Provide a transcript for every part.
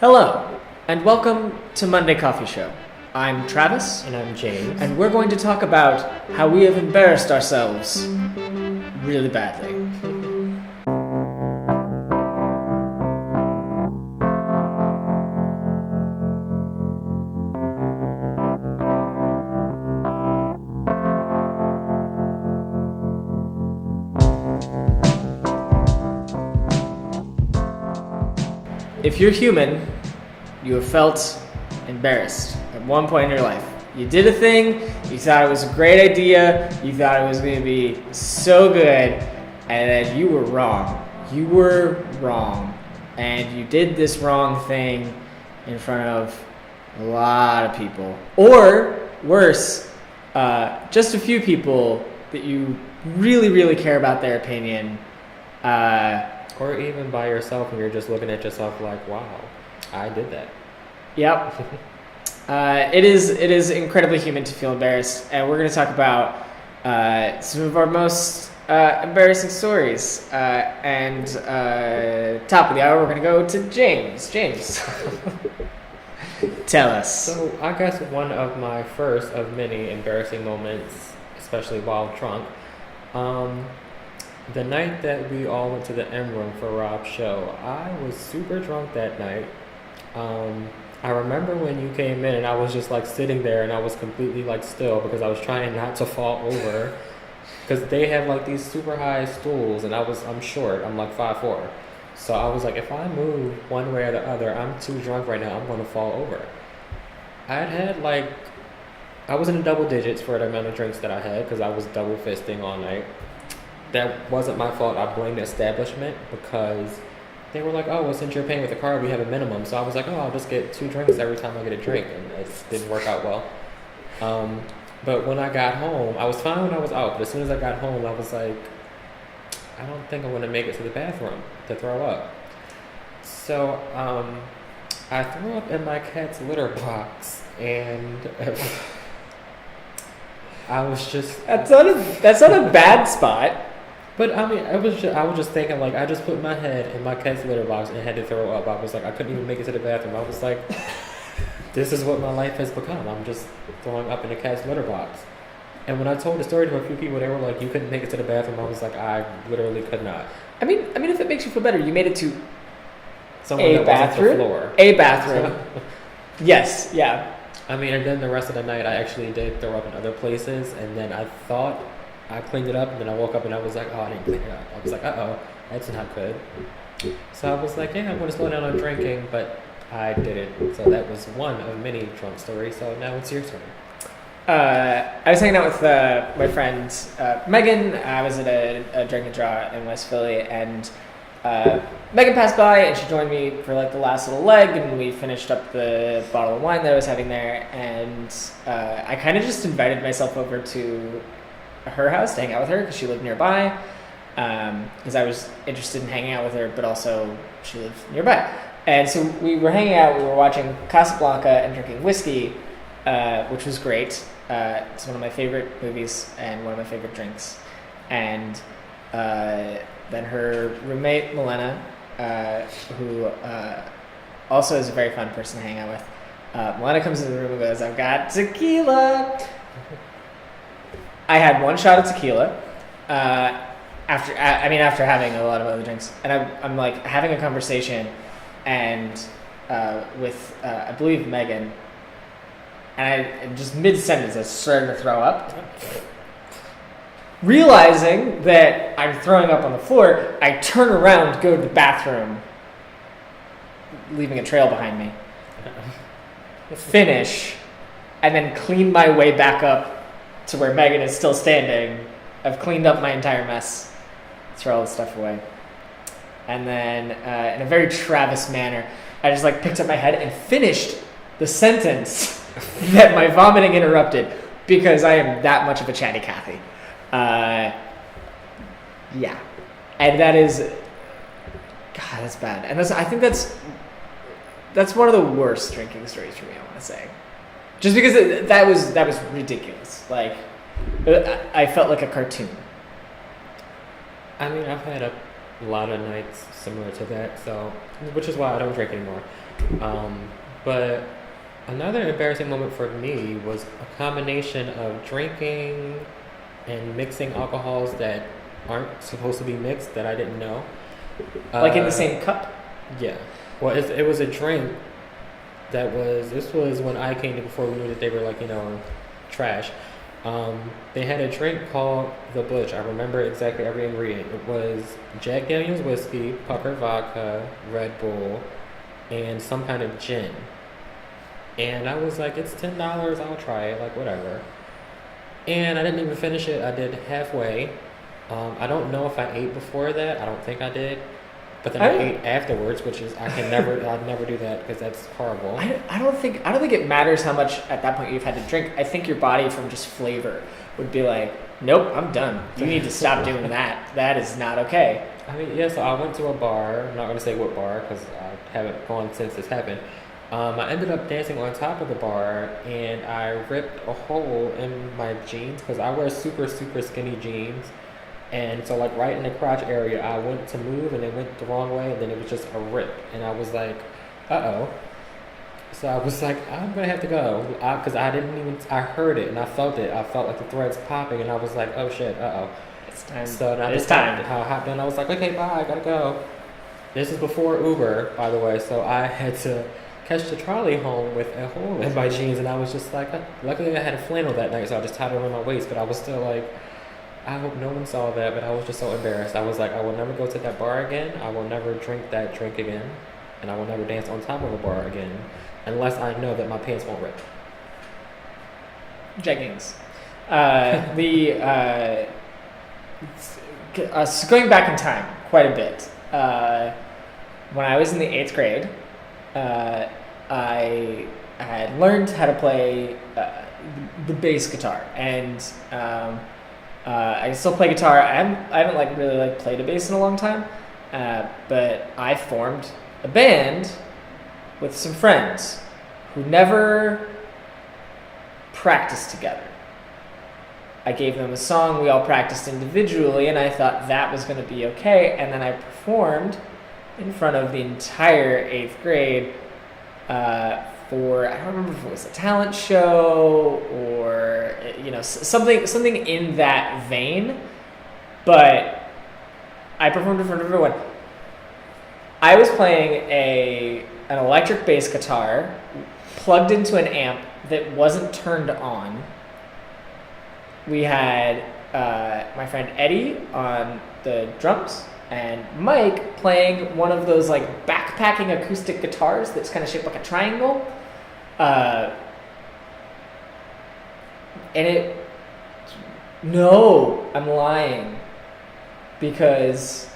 Hello, and welcome to Monday Coffee Show. I'm Travis, And I'm James. and we're going to talk about how we have embarrassed ourselves really badly. If you're human, you have felt embarrassed at one point in your life. You did a thing, you thought it was a great idea, you thought it was going to be so good, and then you were wrong. You were wrong. And you did this wrong thing in front of a lot of people. Or, worse, just a few people that you really, really care about their opinion. Or even by yourself and you're just looking at yourself like, wow, I did that. Yep. It is incredibly human to feel embarrassed, and we're going to talk about some of our most embarrassing stories. And top of the hour, we're going to go to James. James, tell us. So I guess one of my first of many embarrassing moments, especially while drunk, the night that we all went to the M Room for Rob's show, I was super drunk that night. I remember when you came in and I was just like sitting there and I was completely like still because I was trying not to fall over because they have like these super high stools and I'm short, I'm like 5'4". So I was like, if I move one way or the other, I'm too drunk right now, I'm going to fall over. I was in the double digits for the amount of drinks that I had because I was double fisting all night. That wasn't my fault. I blamed the establishment because they were like, oh, well, since you're paying with a card, we have a minimum. So I was like, oh, I'll just get 2 drinks every time I get a drink. And it didn't work out well. But when I got home, I was fine when I was out. But as soon as I got home, I was like, I don't think I'm going to make it to the bathroom to throw up. So I threw up in my cat's litter box. And I was just... That's not a bad spot. But I mean, I was just thinking, like, I just put my head in my cat's litter box and had to throw up. I was like, I couldn't even make it to the bathroom. I was like, this is what my life has become. I'm just throwing up in a cat's litter box. And when I told the story to a few people, they were like, you couldn't make it to the bathroom. I was like, I literally could not. I mean, if it makes you feel better, you made it to Someone that bathroom. wasn't the floor. A bathroom. Yes. Yeah. I mean, and then the rest of the night, I actually did throw up in other places. And then I thought I cleaned it up, and then I woke up and I was like, oh, I didn't clean it up. I was like, uh-oh, that's not good. So I was like, yeah, I'm going to slow down on drinking, but I didn't. So that was one of many drunk stories. So now it's your turn. I was hanging out with my friend Megan. I was at a drink and draw in West Philly, and Megan passed by and she joined me for like the last little leg, and we finished up the bottle of wine that I was having there, and I kind of just invited myself over to her house to hang out with her because she lived nearby, because I was interested in hanging out with her, but also she lived nearby. And so we were hanging out, we were watching Casablanca and drinking whiskey, which was great. It's one of my favorite movies and one of my favorite drinks. And then her roommate, Milena, who also is a very fun person to hang out with, Milena comes into the room and goes, I've got tequila. I had 1 shot of tequila after having a lot of other drinks, and I'm like having a conversation and with I believe Megan, and I just mid sentence I started to throw up. Realizing that I'm throwing up on the floor, I turn around, go to the bathroom, leaving a trail behind me. Finish, and then clean my way back up to where Megan is still standing. I've cleaned up my entire mess, throw all the stuff away. And then, in a very Travis manner, I just like picked up my head and finished the sentence that my vomiting interrupted because I am that much of a chatty Cathy. Yeah. And that is, God, that's bad. And I think that's one of the worst drinking stories for me, I want to say. Just because that was ridiculous. Like, I felt like a cartoon. I mean, I've had a a lot of nights similar to that. So, which is why I don't drink anymore. But another embarrassing moment for me was a combination of drinking and mixing alcohols that aren't supposed to be mixed that I didn't know. Like in the same cup? Yeah. Well, it was a drink this was when I came to, before we knew that they were like, trash. They had a drink called the Butch. I remember exactly every ingredient. It was Jack Daniel's whiskey, Pucker vodka, Red Bull, and some kind of gin. And I was like, it's $10, I'll try it, like whatever. And I didn't even finish it. I did halfway. I don't know if I ate before that. I don't think I did. But then I ate afterwards, which is I'd never do that because that's horrible. I don't think it matters how much at that point you've had to drink. I think your body from just flavor would be like, nope, I'm done. You need to stop doing that. That is not okay. I mean, yeah. So I went to a bar. I'm not going to say what bar because I haven't gone since this happened. I ended up dancing on top of the bar and I ripped a hole in my jeans because I wear super super skinny jeans. And so, like, right in the crotch area, I went to move, and it went the wrong way, and then it was just a rip. And I was like, uh-oh. So I was like, I'm going to have to go. Because I heard it, and I felt it. I felt like the threads popping, and I was like, oh, shit, uh-oh. It's time. So now it's time. I hopped in, I was like, okay, bye, I got to go. This is before Uber, by the way, so I had to catch the trolley home with a hole in my jeans, and I was just like, luckily I had a flannel that night, so I just tied it around my waist, but I was still like, I hope no one saw that, but I was just so embarrassed. I was like, I will never go to that bar again. I will never drink that drink again. And I will never dance on top of a bar again unless I know that my pants won't rip. Jeggings. Going back in time quite a bit. When I was in the 8th grade, I had learned how to play the bass guitar. And I still play guitar. I haven't really played a bass in a long time, but I formed a band with some friends who never practiced together. I gave them a song, we all practiced individually, and I thought that was going to be okay, and then I performed in front of the entire 8th grade for, I don't remember if it was a talent show or something in that vein, but I performed in front of everyone. I was playing an electric bass guitar plugged into an amp that wasn't turned on. We had my friend Eddie on the drums and Mike playing one of those backpacking acoustic guitars that's kind of shaped like a triangle. No, I'm lying. Because,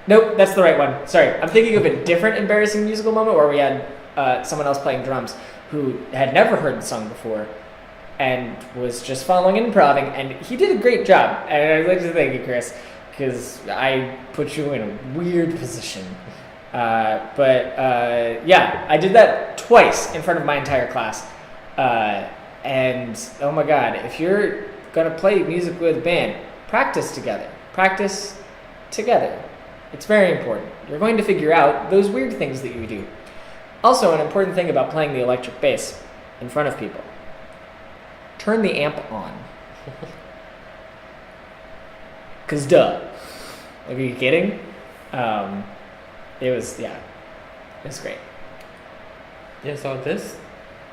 nope, that's the right one. Sorry, I'm thinking of a different embarrassing musical moment where we had someone else playing drums who had never heard the song before and was just following and improvising, and he did a great job. And I'd like to thank you, Chris, because I put you in a weird position. Yeah, I did that twice in front of my entire class. And oh my God, if you're gonna play music with a band, practice together. Practice together. It's very important. You're going to figure out those weird things that you do. Also, an important thing about playing the electric bass in front of people. Turn the amp on. 'Cause duh. Are you kidding? It was great. Yeah, so this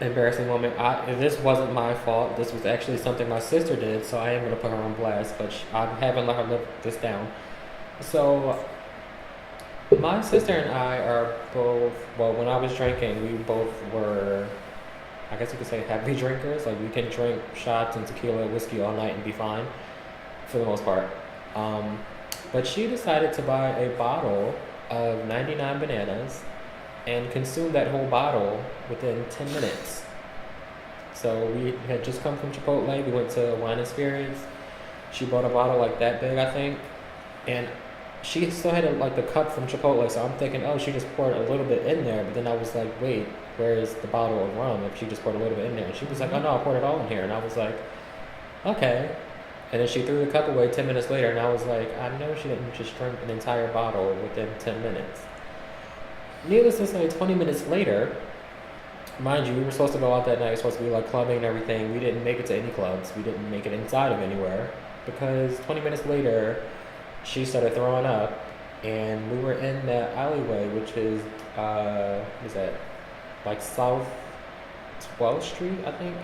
embarrassing moment, this wasn't my fault. This was actually something my sister did, so I am going to put her on blast, but I haven't let her live this down. So, my sister and I are both, well, when I was drinking, we both were, I guess you could say, heavy drinkers. Like, we can drink shots and tequila, whiskey all night and be fine, for the most part. But she decided to buy a bottle of 99 bananas and consume that whole bottle within 10 minutes. So we had just come from Chipotle. We went to Wine and Spirits. She bought a bottle like that big, I think. And she still had the cup from Chipotle. So I'm thinking, oh, she just poured a little bit in there. But then I was like, wait, where is the bottle of rum if she just poured a little bit in there? And she was like, oh no, I poured it all in here. And I was like, okay. And then she threw the cup away 10 minutes later, and I was like, I know she didn't just drink an entire bottle within 10 minutes. Needless to say, 20 minutes later, mind you, we were supposed to go out that night, we were supposed to be like clubbing and everything. We didn't make it to any clubs. We didn't make it inside of anywhere because 20 minutes later, she started throwing up, and we were in that alleyway, which is, what is that, like South 12th Street, I think,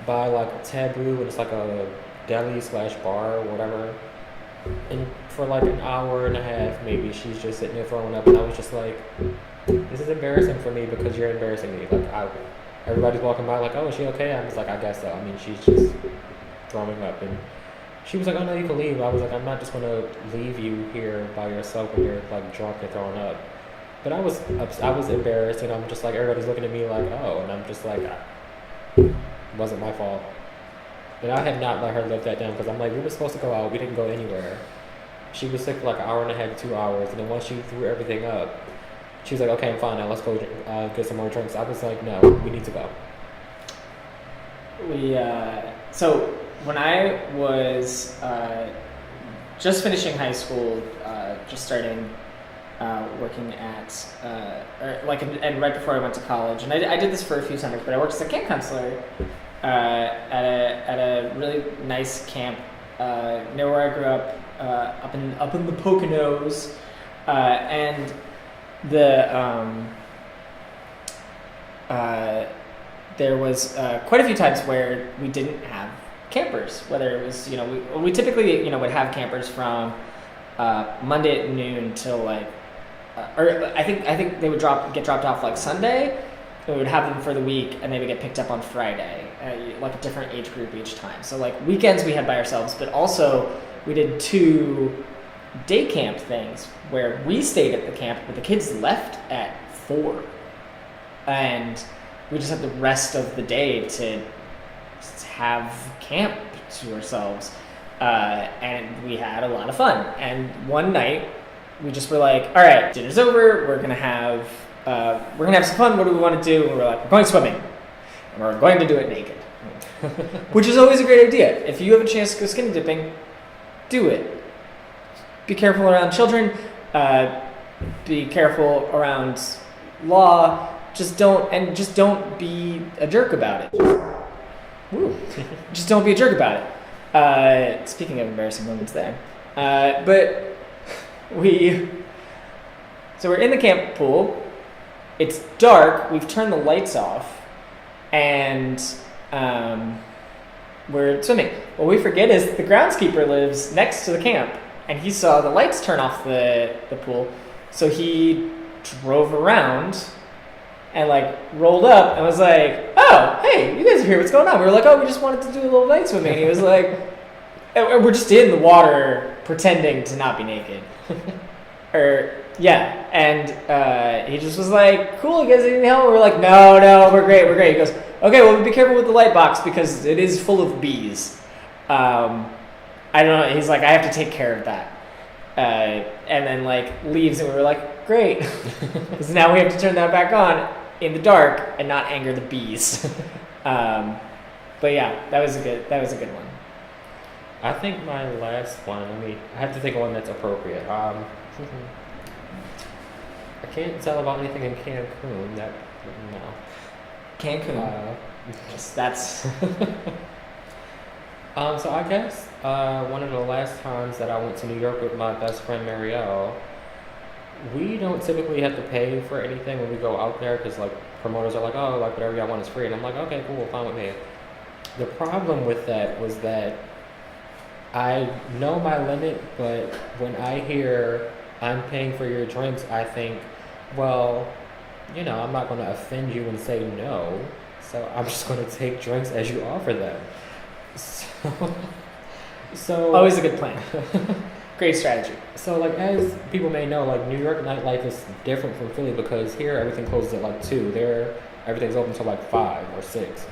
by like Taboo, and it's like a deli slash bar or whatever. And for like an hour and a half, maybe, she's just sitting there throwing up, and I was just like, this is embarrassing for me because you're embarrassing me. Like, everybody's walking by like, oh, is she okay? I was like, I guess so. I mean, she's just throwing up, and she was like, oh no, you can leave. I was like, I'm not just gonna leave you here by yourself when you're like drunk and throwing up. But I was embarrassed, and I'm just like, everybody's looking at me like, oh, and I'm just like, it wasn't my fault. And I had not let her live that down because I'm like, we were supposed to go out, we didn't go anywhere. She was sick for like an hour and a half to 2 hours, and then once she threw everything up, she was like, okay, I'm fine now, let's go get some more drinks. I was like, no, we need to go. So when I was just finishing high school, just starting working at, and right before I went to college, and I did this for a few summers, but I worked as a camp counselor at a really nice camp near where I grew up, up in the Poconos, and there was quite a few times where we didn't have campers. Whether it was, we typically, would have campers from Monday at noon till like, or I think they would get dropped off like Sunday. We would have them for the week, and they would get picked up on Friday, like a different age group each time. So like weekends we had by ourselves, but also we did 2 day camp things where we stayed at the camp, but the kids left at 4, and we just had the rest of the day to have camp to ourselves, and we had a lot of fun. And one night we just were like, all right, dinner's over, we're gonna have some fun. What do we want to do? And we're like, we're going swimming, and we're going to do it naked. Which is always a great idea. If you have a chance to go skinny dipping, do it. Be careful around children. Be careful around law. Just don't be a jerk about it. Just don't be a jerk about it. Speaking of embarrassing moments there, but so we're in the camp pool. It's dark. We've turned the lights off, and we're swimming. What we forget is the groundskeeper lives next to the camp, and he saw the lights turn off the pool, so he drove around and like rolled up and was like, oh, hey, you guys are here, what's going on? We were like, oh, we just wanted to do a little night swimming. And he was like, and we're just in the water pretending to not be naked. And he just was like, cool, you guys need any help? And we're like, no, we're great. He goes, okay, well, be careful with the light box because it is full of bees. I don't know, he's like, I have to take care of that. And then like leaves, and we were like, great, because now we have to turn that back on in the dark and not anger the bees. But yeah, that was a good one. I think my last one, I have to think of one that's appropriate. I can't tell about anything in Cancun. No. Cancun. That's. So I guess one of the last times that I went to New York with my best friend Marielle, we don't typically have to pay for anything when we go out there because like promoters are like, oh, like whatever y'all want is free, and I'm like, okay, cool, fine with me. The problem with that was that I know my limit, but when I hear I'm paying for your drinks, I think, well, I'm not going to offend you and say no, so I'm just going to take drinks as you offer them. So always a good plan. Great strategy. So like as people may know, like New York nightlife is different from Philly because here everything closes at like 2. There everything's open till like 5 or 6.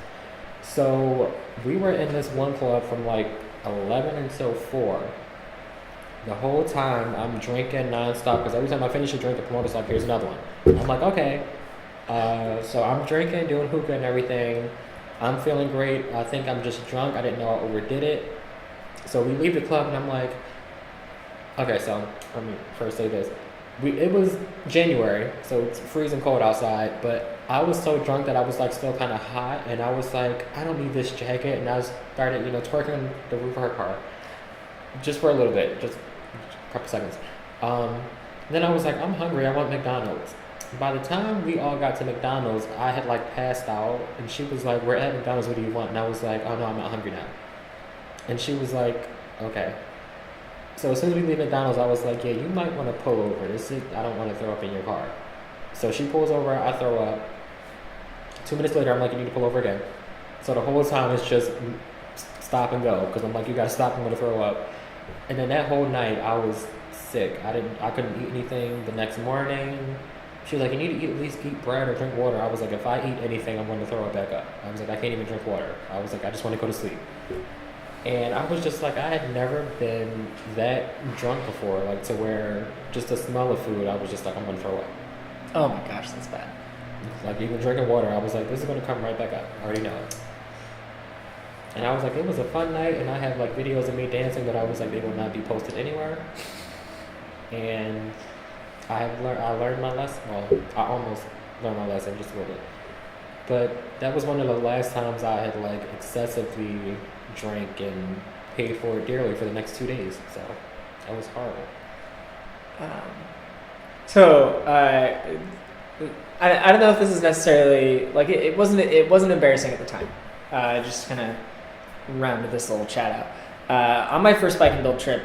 So we were in this one club from like 11 until 4. The whole time I'm drinking nonstop because every time I finish a drink, the promoter's like, here's another one. I'm like, okay. So I'm drinking, doing hookah and everything. I'm feeling great. I think I'm just drunk. I didn't know I overdid it. So we leave the club, and I'm like, okay, so let me first say this. It was January, so it's freezing cold outside, but I was so drunk that I was like still kind of hot, and I was like, I don't need this jacket, and I started, twerking on the roof of her car, just for a little bit, just a couple seconds. Then I was like, I'm hungry, I want McDonald's. By the time we all got to McDonald's, I had like passed out, and she was like, we're at McDonald's, what do you want? And I was like, oh no, I'm not hungry now. And she was like, okay. So as soon as we leave McDonald's, I was like, yeah, you might want to pull over. I don't want to throw up in your car. So she pulls over, I throw up. 2 minutes later, I'm like, you need to pull over again. So the whole time it's just stop and go, because I'm like, you got to stop, I'm going to throw up. And then that whole night, I was sick. I couldn't eat anything the next morning. She was like, you need to at least eat bread or drink water. I was like, if I eat anything, I'm going to throw it back up. I was like, I can't even drink water. I was like, I just want to go to sleep. And I was just like, I had never been that drunk before, like to where just the smell of food, I was just like, I'm going to throw up. Oh my gosh, that's bad. Like even drinking water, I was like, this is going to come right back up. I already know it. And I was like, it was a fun night, and I have like videos of me dancing, but I was like, they will not be posted anywhere. And I learned my lesson. Well, I almost learned my lesson just a little bit. But that was one of the last times I had like excessively drank and paid for it dearly for the next 2 days. So that was horrible. I don't know if this is necessarily like it wasn't embarrassing at the time. Just kind of rounded this little chat out. On my first bike and build trip,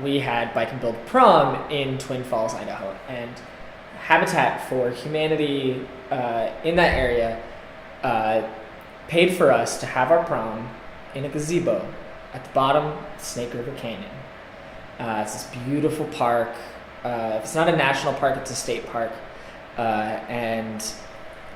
we had bike and build prom in Twin Falls, Idaho, and Habitat for Humanity in that area paid for us to have our prom in a gazebo at the bottom of Snake River Canyon. It's this beautiful park. If it's not a national park, it's a state park.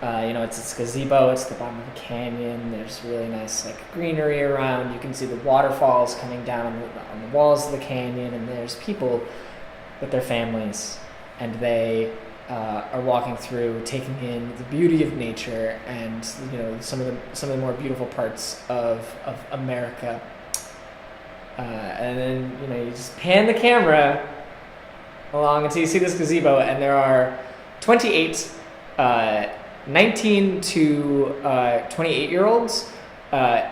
It's this gazebo. It's the bottom of a canyon. There's really nice greenery around. You can see the waterfalls coming down on the walls of the canyon, and there's people with their families, and they are walking through, taking in the beauty of nature and some of the more beautiful parts of America. And then you just pan the camera along until you see this gazebo, and there are 28 19 to 28-year-olds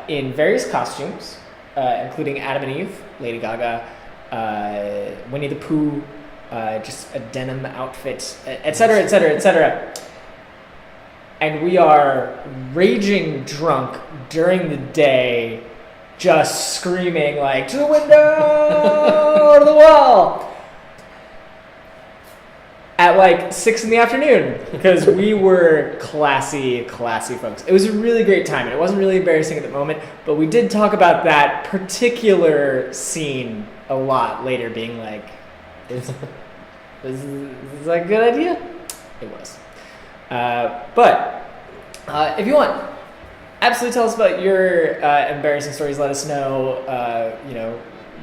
in various costumes, including Adam and Eve, Lady Gaga, Winnie the Pooh, just a denim outfit, etc., etc., etc. And we are raging drunk during the day, just screaming to the window, to the wall, at 6 p.m, because we were classy folks. It was a really great time, and it wasn't really embarrassing at the moment, but we did talk about that particular scene a lot later, being like, is that a good idea? It was. But if you want, absolutely tell us about your embarrassing stories. Let us know,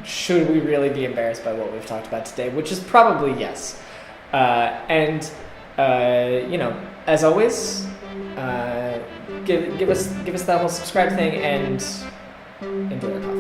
should we really be embarrassed by what we've talked about today, which is probably yes. As always, give us that whole subscribe thing and enjoy our coffee.